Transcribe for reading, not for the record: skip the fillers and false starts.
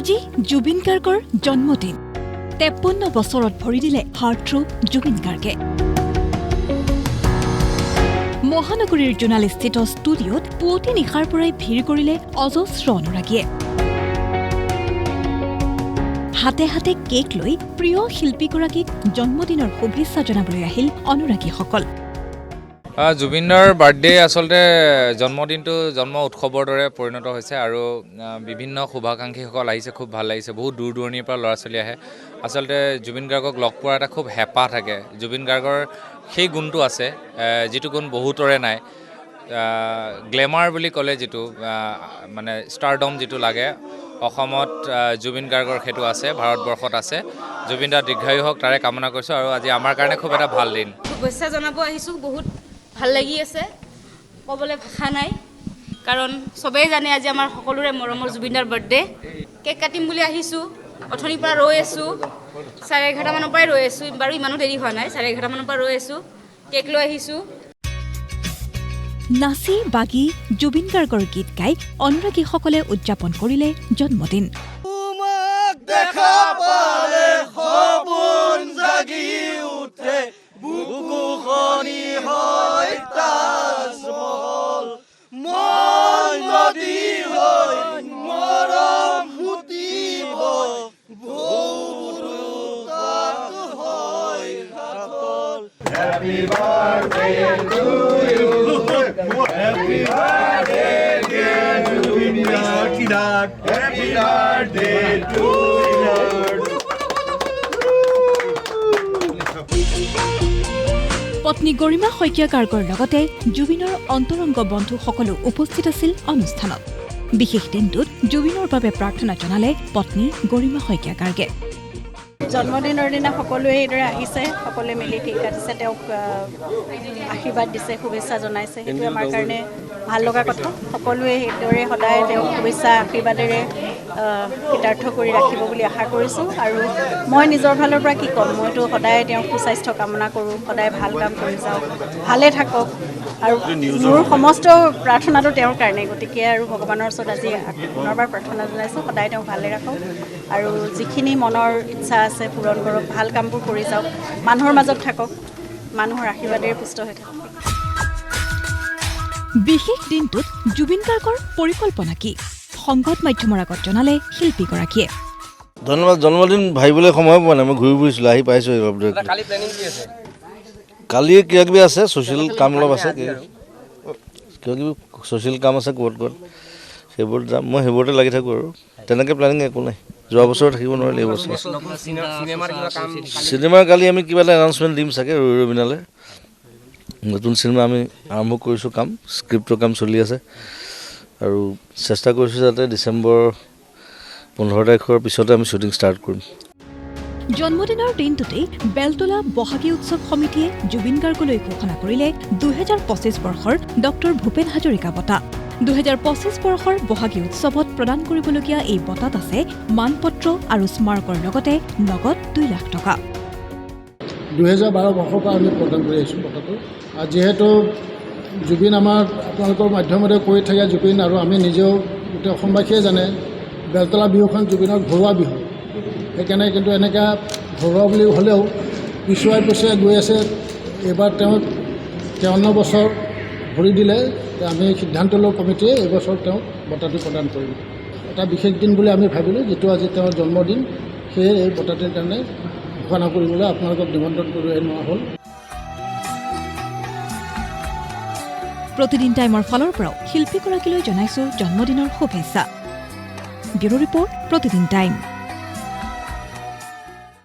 আজি জুবিন গাৰ্গৰ জন্মদিন 53 বছৰত ভৰি দিলে হাৰ্টথ্ৰব জুবিন গাৰ্গে মহানগৰীৰ জোনালিস্থিত ষ্টুডিঅ'ত পুৱতি নিশাৰ পৰাই ভিৰ কৰিলে অজস্ৰ অনুৰাগীয়ে হাতে হাতে কেক লৈ প্ৰিয় শিল্পীগৰাকীক জন্মদিনৰ শুভেচ্ছা জনাবলৈ আহিল অনুৰাগীসকল জুবিনৰ বাৰ্থডে আসলতে জন্মদিনটো জন্ম উৎসৱৰ দৰে পৰিণত হৈছে আৰু বিভিন্ন শুভাকাংক্ষীসকল আহিছে খুব ভাল লাগিছে বহুত দূৰ দূৰণিৰ পৰা ল'ৰা ছোৱালী আহে আসলতে জুবিন গাৰ্গক লগ পোৱাৰ এটা খুব হেঁপাহ থাকে জুবিন গাৰ্গৰ সেই গুণটো আছে যিটো গুণ বহুতৰে নাই গ্লেমাৰ বুলি ক'লে যিটো মানে ষ্টাৰডম যিটো লাগে অসমত জুবিন গাৰ্গৰ সেইটো আছে ভাৰতবৰ্ষত আছে জুবিন দা দীৰ্ঘায়ু হওক তাৰে কামনা কৰিছোঁ আৰু আজি আমাৰ কাৰণে খুব এটা ভাল দিন শুভেচ্ছা জনাব আহিছোঁ বহুত ভাল লাগি আছে ক'বলৈ ভাষা নাই কাৰণ সবেই জানে আজি আমাৰ সকলোৰে মৰমৰ জুবিনদাৰ বাৰ্থডে কেক কাটিম বুলি আহিছোঁ অথনিৰ পৰা ৰৈ আছোঁ 11:30 মানৰ পৰাই ৰৈ আছোঁ বাৰু ইমানো দেৰি হোৱা নাই 11:30 মানৰ পৰা ৰৈ আছোঁ কেক লৈ আহিছোঁ নাচি বাগি জুবিন গাৰ্গৰ গীত গাই অনুৰাগীসকলে উদযাপন কৰিলে জন্মদিন দেখা পালে সপোন জাগি উঠে বুকুখনি হয় তাজমহল মই নদী হৈ মৰম ফুটিব ভৌতাত হয় হাতল Happy birthday to you Happy birthday dear Jubin Happy birthday to you পত্নী গৰিমা শইকীয়া গাৰ্গৰ লগতে জুবিনৰ অন্তৰংগ বন্ধুসকলো উপস্থিত আছিল অনুষ্ঠানত বিশেষ দিনটোত জুবিনৰ বাবে প্ৰাৰ্থনা জনালে পত্নী গৰিমা শইকীয়া গাৰ্গে জন্মদিনৰ দিনা সকলোৱে এইদৰে আহিছে সকলোৱে মিলি কেক কাটিছে তেওঁক আশীৰ্বাদ দিছে শুভেচ্ছা জনাইছে সেইটো আমাৰ কাৰণে ভাল লগা কথা সকলোৱে এইদৰে সদায় তেওঁক শুভেচ্ছা আশীৰ্বাদেৰে কৃতাৰ্থ কৰি ৰাখিব বুলি আশা কৰিছোঁ আৰু মই নিজৰ ফালৰ পৰা কি ক'ম মইতো সদায় তেওঁক সুস্বাস্থ্য কামনা কৰোঁ সদায় ভাল কাম কৰি যাওক ভালে থাকক আৰু মোৰ সমস্ত প্ৰাৰ্থনাটো তেওঁৰ কাৰণে গতিকে আৰু ভগৱানৰ ওচৰত আজি পুনৰবাৰ প্ৰাৰ্থনা জনাইছোঁ সদায় তেওঁক ভালে ৰাখক আৰু যিখিনি মনৰ ইচ্ছা আছে পূৰণ কৰক ভাল কামবোৰ কৰি যাওক মানুহৰ মাজত থাকক মানুহৰ আশীৰ্বাদেৰে পুষ্ট হৈ থাকক বিশেষ দিনটোত জুবিন গাৰ্গৰ পৰিকল্পনা কি সংবাদ মাধ্যমৰ আগত জনালে শিল্পীগৰাকীয়ে ধন্যবাদ জন্মদিন ভাবিবলৈ সময় পোৱা নাই মই ঘূৰি ফুৰিছিলোঁ আহি পাইছোঁ কালি কিবা কিবি আছে ছ'চিয়েল কাম অলপ আছে কিবা কিবি ছ'চিয়েল কাম আছে ক'ত সেইবোৰত যাম মই সেইবোৰতে লাগি থাকোঁ আৰু তেনেকৈ প্লেনিং একো নাই যোৱা বছৰ থাকিব নোৱাৰিলে এইবছৰ চিনেমাৰ কালি আমি কিবা এটা এনাউন্সমেণ্ট দিম চাগে ৰবিনালৈ নতুন চিনেমা আমি আৰম্ভ কৰিছোঁ কাম স্ক্ৰিপ্টৰ কাম চলি আছে আৰু চেষ্টা কৰিছোঁ যাতে ডিচেম্বৰ 15 তাৰিখৰ পিছতে আমি শ্বুটিং ষ্টাৰ্ট কৰিম জন্মদিনৰ দিনটোতেই বেলতলা বহাগী উৎসৱ সমিতিয়ে জুবিন গাৰ্গলৈ ঘোষণা কৰিলে 2025 বৰ্ষৰ ডক্টৰ ভূপেন হাজৰিকা বঁটা 2025 বৰ্ষৰ বহাগী উৎসৱত প্ৰদান কৰিবলগীয়া এই বঁটাত আছে মানপত্ৰ আৰু স্মাৰকৰ লগতে নগদ 2 লাখ টকা 2012 বৰ্ষৰ পৰা আমি প্ৰদান কৰি আহিছোঁ বঁটাটো আৰু যিহেতু জুবিন আমাৰ আপোনালোকৰ মাধ্যমতে কৈ থাকে জুবিন আৰু আমি নিজেও গোটেই অসমবাসীয়ে জানে বেলতলা বিহুখন জুবিনৰ ঘৰুৱা বিহু সেইকাৰণে কিন্তু এনেকুৱা ঘৰুৱা বুলি হ'লেও পিছুৱাই গৈ আছে এইবাৰ তেওঁ 53 বছৰ ভৰি দিলে আমি সিদ্ধান্ত লোৱা কমিটিয়ে এইবছৰ তেওঁক বঁটাটো প্ৰদান কৰিম এটা বিশেষ দিন বুলি আমি ভাবিলোঁ যিটো আজি তেওঁৰ জন্মদিন সেয়ে এই বঁটাটোৰ কাৰণে ঘোষণা কৰিবলৈ আপোনালোকক নিমন্ত্ৰণ কৰি নোৱা হ'ল প্ৰতিদিন টাইমৰ ফালৰ পৰাও শিল্পীগৰাকীলৈ জনাইছোঁ জন্মদিনৰ শুভেচ্ছা ব্যুৰ ৰিপৰ্ট প্ৰতিদিন টাইম